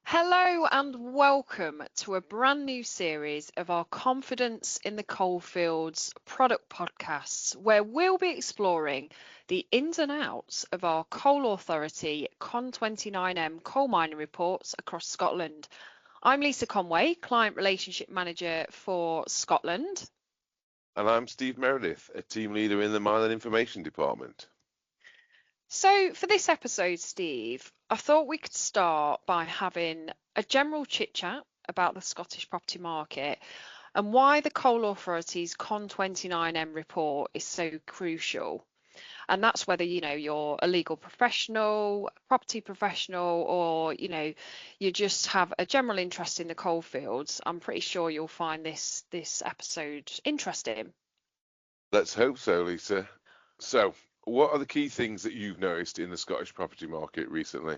Hello and welcome to a brand new series of our Confidence in the Coalfields product podcasts, where we'll be exploring the ins and outs of our Coal Authority CON29M coal mining reports across Scotland. I'm Lisa Conway, Client Relationship Manager for Scotland. And I'm Steve Meredith, a team leader in the Mine and Information Department. So, for this episode, Steve, I thought we could start by having a general chit chat about the Scottish property market and why the Coal Authority's CON29M report is so crucial. And that's whether, you're a legal professional, property professional, or, you just have a general interest in the coal fields. I'm pretty sure you'll find this episode interesting. Let's hope so, Lisa. So, what are the key things that you've noticed in the Scottish property market recently?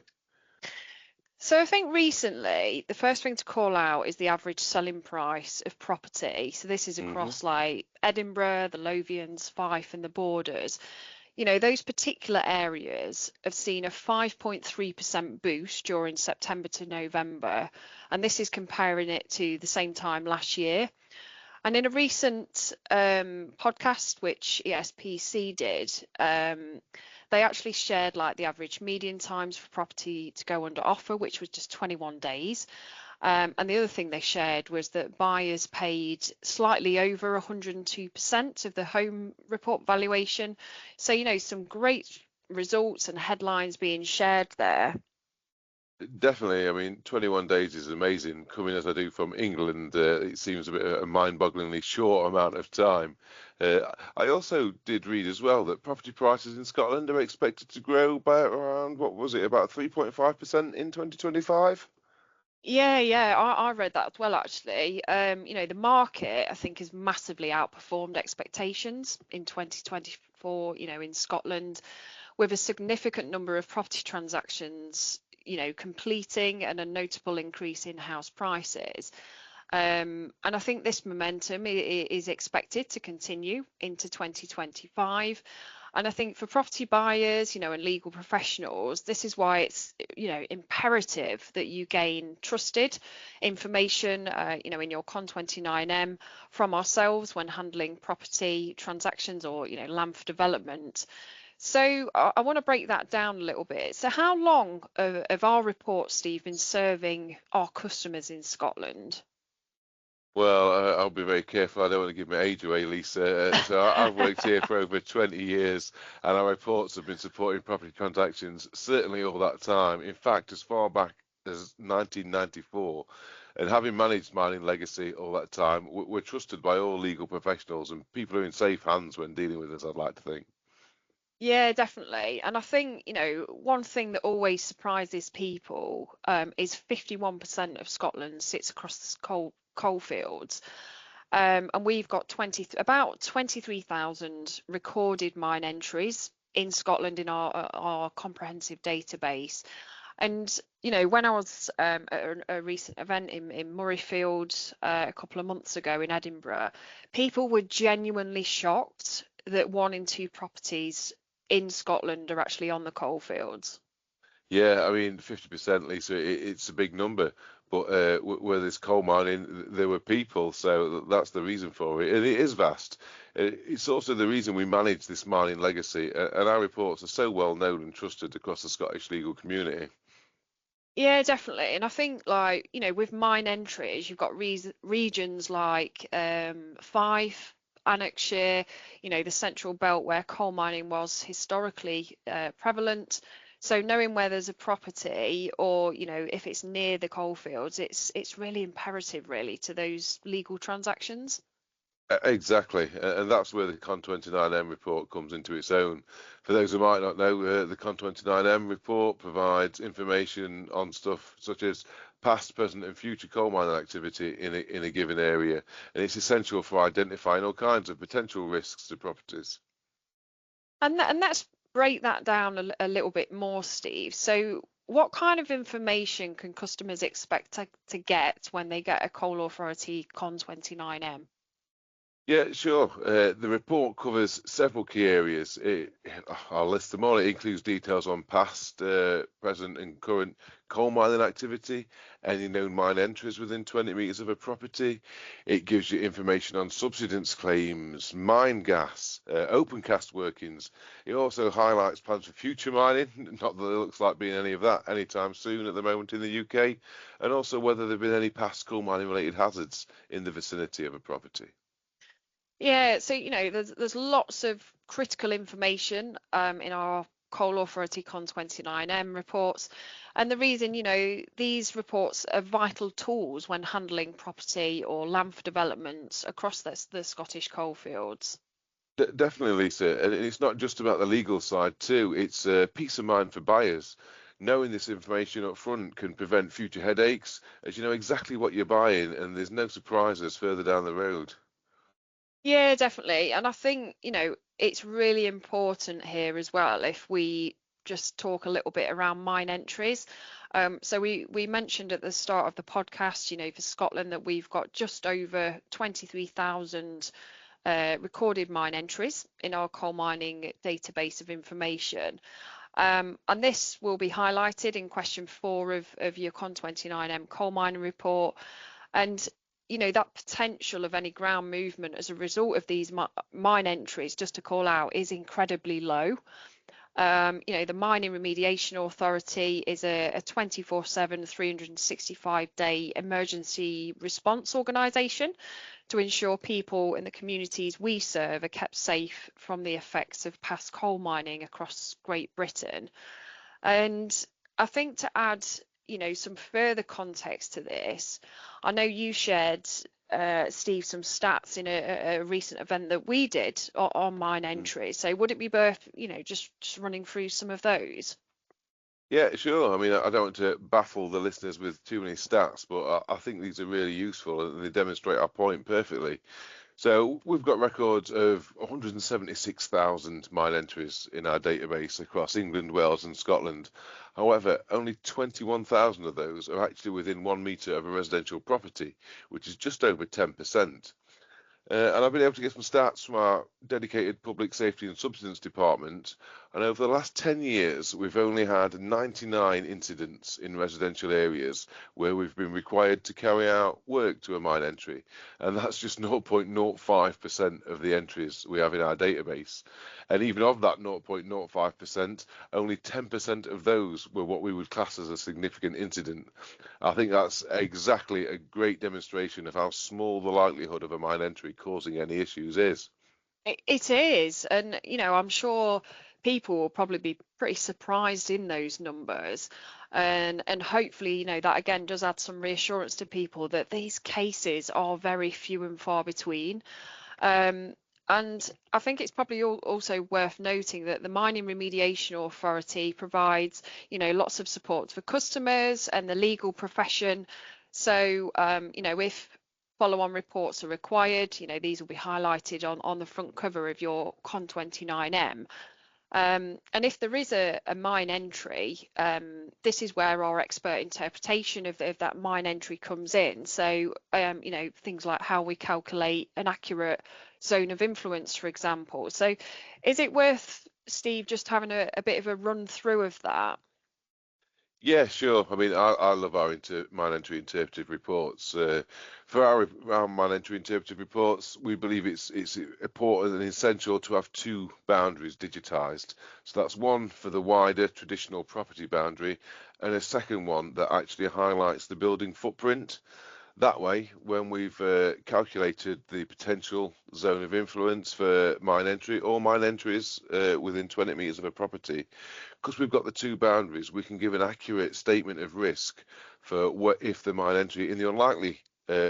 So I think recently the first thing to call out is the average selling price of property. So this is hmm across like Edinburgh, the Lothians, Fife and the Borders. Those particular areas have seen a 5.3% boost during September to November, and this is comparing it to the same time last year. And in a recent podcast, which ESPC did, they actually shared like the average median times for property to go under offer, which was just 21 days. And the other thing they shared was that buyers paid slightly over 102% of the home report valuation. So, some great results and headlines being shared there. Definitely. I mean, 21 days is amazing. Coming as I do from England, it seems a bit a mind-bogglingly short amount of time. I also did read as well that property prices in Scotland are expected to grow by around, what was it, about 3.5% in 2025? Yeah, I read that as well, actually. The market, I think, has massively outperformed expectations in 2024, in Scotland, with a significant number of property transactions, completing and a notable increase in house prices. And I think this momentum is expected to continue into 2025. And I think for property buyers, and legal professionals, this is why it's, imperative that you gain trusted information, in your CON29M from ourselves when handling property transactions or, land for development. So I want to break that down a little bit. So how long have our reports, Steve, been serving our customers in Scotland? Well, I'll be very careful. I don't want to give my age away, Lisa. I've worked here for over 20 years, and our reports have been supporting property transactions certainly all that time. In fact, as far back as 1994, and having managed mining legacy all that time, we're trusted by all legal professionals, and people are in safe hands when dealing with us, I'd like to think. Yeah, definitely. And I think, one thing that always surprises people is 51% of Scotland sits across the coal fields. And we've got about 23,000 recorded mine entries in Scotland in our comprehensive database. And, when I was at a recent event in Murrayfield a couple of months ago in Edinburgh, people were genuinely shocked that one in two properties in Scotland are actually on the coalfields. Yeah, I mean, 50%, Lisa, it's a big number. But where there's coal mining, there were people, so that's the reason for it. And it is vast. It's also the reason we manage this mining legacy, and our reports are so well known and trusted across the Scottish legal community. Yeah, definitely. And I think like, with mine entries, you've got regions like Fife, Lanarkshire, the central belt where coal mining was historically prevalent. So knowing where there's a property or, if it's near the coal fields, it's really imperative really to those legal transactions. Exactly, and that's where the CON29M report comes into its own. For those who might not know, the CON29M report provides information on stuff such as past, present, and future coal mining activity in a given area, and it's essential for identifying all kinds of potential risks to properties. And let's break that down a little bit more, Steve. So, what kind of information can customers expect to get when they get a Coal Authority CON29M? Yeah, sure. The report covers several key areas. I'll list them all. It includes details on past, present, and current coal mining activity, any known mine entries within 20 metres of a property. It gives you information on subsidence claims, mine gas, open cast workings. It also highlights plans for future mining, not that there looks like being any of that anytime soon at the moment in the UK, and also whether there have been any past coal mining related hazards in the vicinity of a property. Yeah, so there's lots of critical information in our Coal Authority CON29M reports, and the reason these reports are vital tools when handling property or land for development across the Scottish coalfields. Definitely, Lisa. And it's not just about the legal side too. It's peace of mind for buyers. Knowing this information up front can prevent future headaches, as you know exactly what you're buying, and there's no surprises further down the road. Yeah, definitely. And I think, it's really important here as well if we just talk a little bit around mine entries. So we mentioned at the start of the podcast, for Scotland that we've got just over 23,000 recorded mine entries in our coal mining database of information. And this will be highlighted in question 4 of your CON29M coal mining report. And that potential of any ground movement as a result of these mine entries, just to call out, is incredibly low. The Mining Remediation Authority is a 24/7, 365-day emergency response organisation to ensure people in the communities we serve are kept safe from the effects of past coal mining across Great Britain. And I think to add, some further context to this, I know you shared, Steve, some stats in a recent event that we did on mine entries. So would it be worth, just running through some of those? Yeah, sure. I mean, I don't want to baffle the listeners with too many stats, but I think these are really useful and they demonstrate our point perfectly. So we've got records of 176,000 mine entries in our database across England, Wales, and Scotland. However, only 21,000 of those are actually within 1 metre of a residential property, which is just over 10%. And I've been able to get some stats from our dedicated public safety and subsidence department. And over the last 10 years, we've only had 99 incidents in residential areas where we've been required to carry out work to a mine entry. And that's just 0.05% of the entries we have in our database. And even of that 0.05%, only 10% of those were what we would class as a significant incident. I think that's exactly a great demonstration of how small the likelihood of a mine entry causing any issues is. It is, and I'm sure people will probably be pretty surprised in those numbers, and hopefully, that again does add some reassurance to people that these cases are very few and far between. Um, and I think it's probably also worth noting that the Mining Remediation Authority provides, lots of support for customers and the legal profession. So, if follow-on reports are required, these will be highlighted on the front cover of your CON29M. And if there is a mine entry, this is where our expert interpretation of that mine entry comes in. So, things like how we calculate an accurate zone of influence, for example. So, is it worth, Steve, just having a bit of a run through of that? Yeah, sure. I mean, I love our mine entry interpretive reports. For our mine entry interpretive reports, we believe it's important and essential to have two boundaries digitised. So that's one for the wider traditional property boundary, and a second one that actually highlights the building footprint. That way, when we've calculated the potential zone of influence for mine entry or mine entries within 20 metres of a property, because we've got the two boundaries, we can give an accurate statement of risk for what if the mine entry, in the unlikely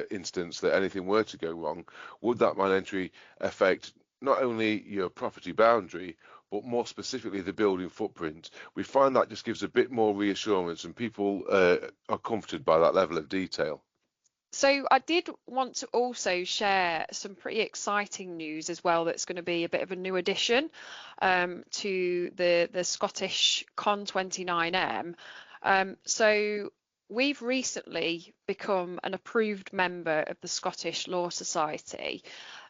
instance that anything were to go wrong, would that mine entry affect not only your property boundary, but more specifically the building footprint. We find that just gives a bit more reassurance and people are comforted by that level of detail. So I did want to also share some pretty exciting news as well. That's going to be a bit of a new addition to the Scottish CON29M. So we've recently become an approved member of the Scottish Law Society.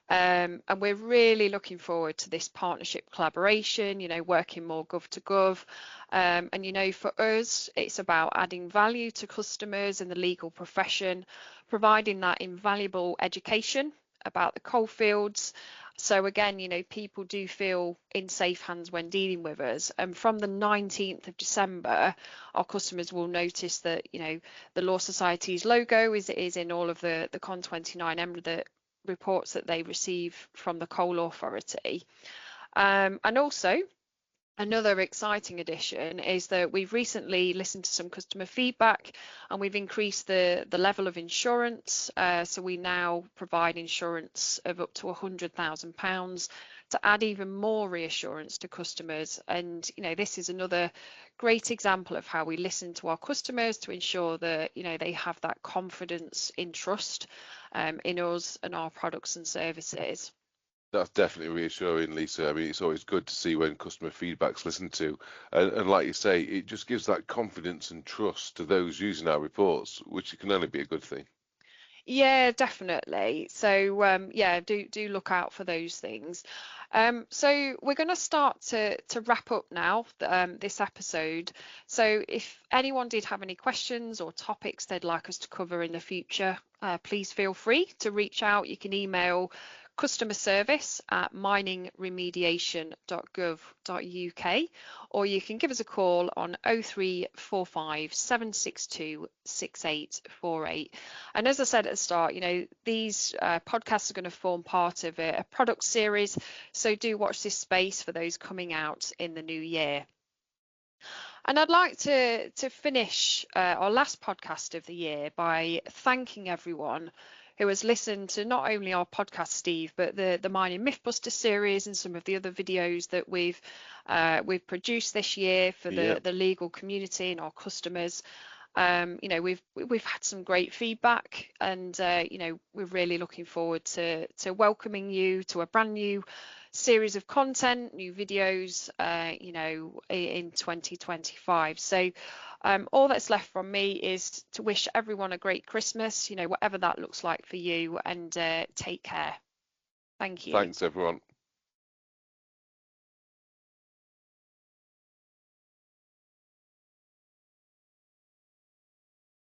And we're really looking forward to this partnership collaboration, working more gov to gov. And for us, it's about adding value to customers and the legal profession, providing that invaluable education about the coalfields. So again, people do feel in safe hands when dealing with us. And from the 19th of December, our customers will notice that, the Law Society's logo is in all of the CON29M, the reports that they receive from the Coal Authority. And also, another exciting addition is that we've recently listened to some customer feedback and we've increased the level of insurance. So we now provide insurance of up to £100,000 to add even more reassurance to customers. And, this is another great example of how we listen to our customers to ensure that, they have that confidence in trust in us and our products and services. That's definitely reassuring, Lisa. I mean, it's always good to see when customer feedback's listened to. And like you say, it just gives that confidence and trust to those using our reports, which can only be a good thing. Yeah, definitely. So yeah, do look out for those things. So we're going to start to wrap up now, this episode. So if anyone did have any questions or topics they'd like us to cover in the future, please feel free to reach out. You can email customer service at miningremediation.gov.uk, or you can give us a call on 0345 762 6848. And as I said at the start, these podcasts are going to form part of a product series, so do watch this space for those coming out in the new year. And I'd like to finish our last podcast of the year by thanking everyone who has listened to not only our podcast, Steve, but the Mining Mythbuster series and some of the other videos that we've produced this year for the legal community and our customers. We've had some great feedback, and we're really looking forward to welcoming you to a brand new series of content, new videos, in 2025. So all that's left from me is to wish everyone a great Christmas, whatever that looks like for you, and take care. Thank you. Thanks, everyone.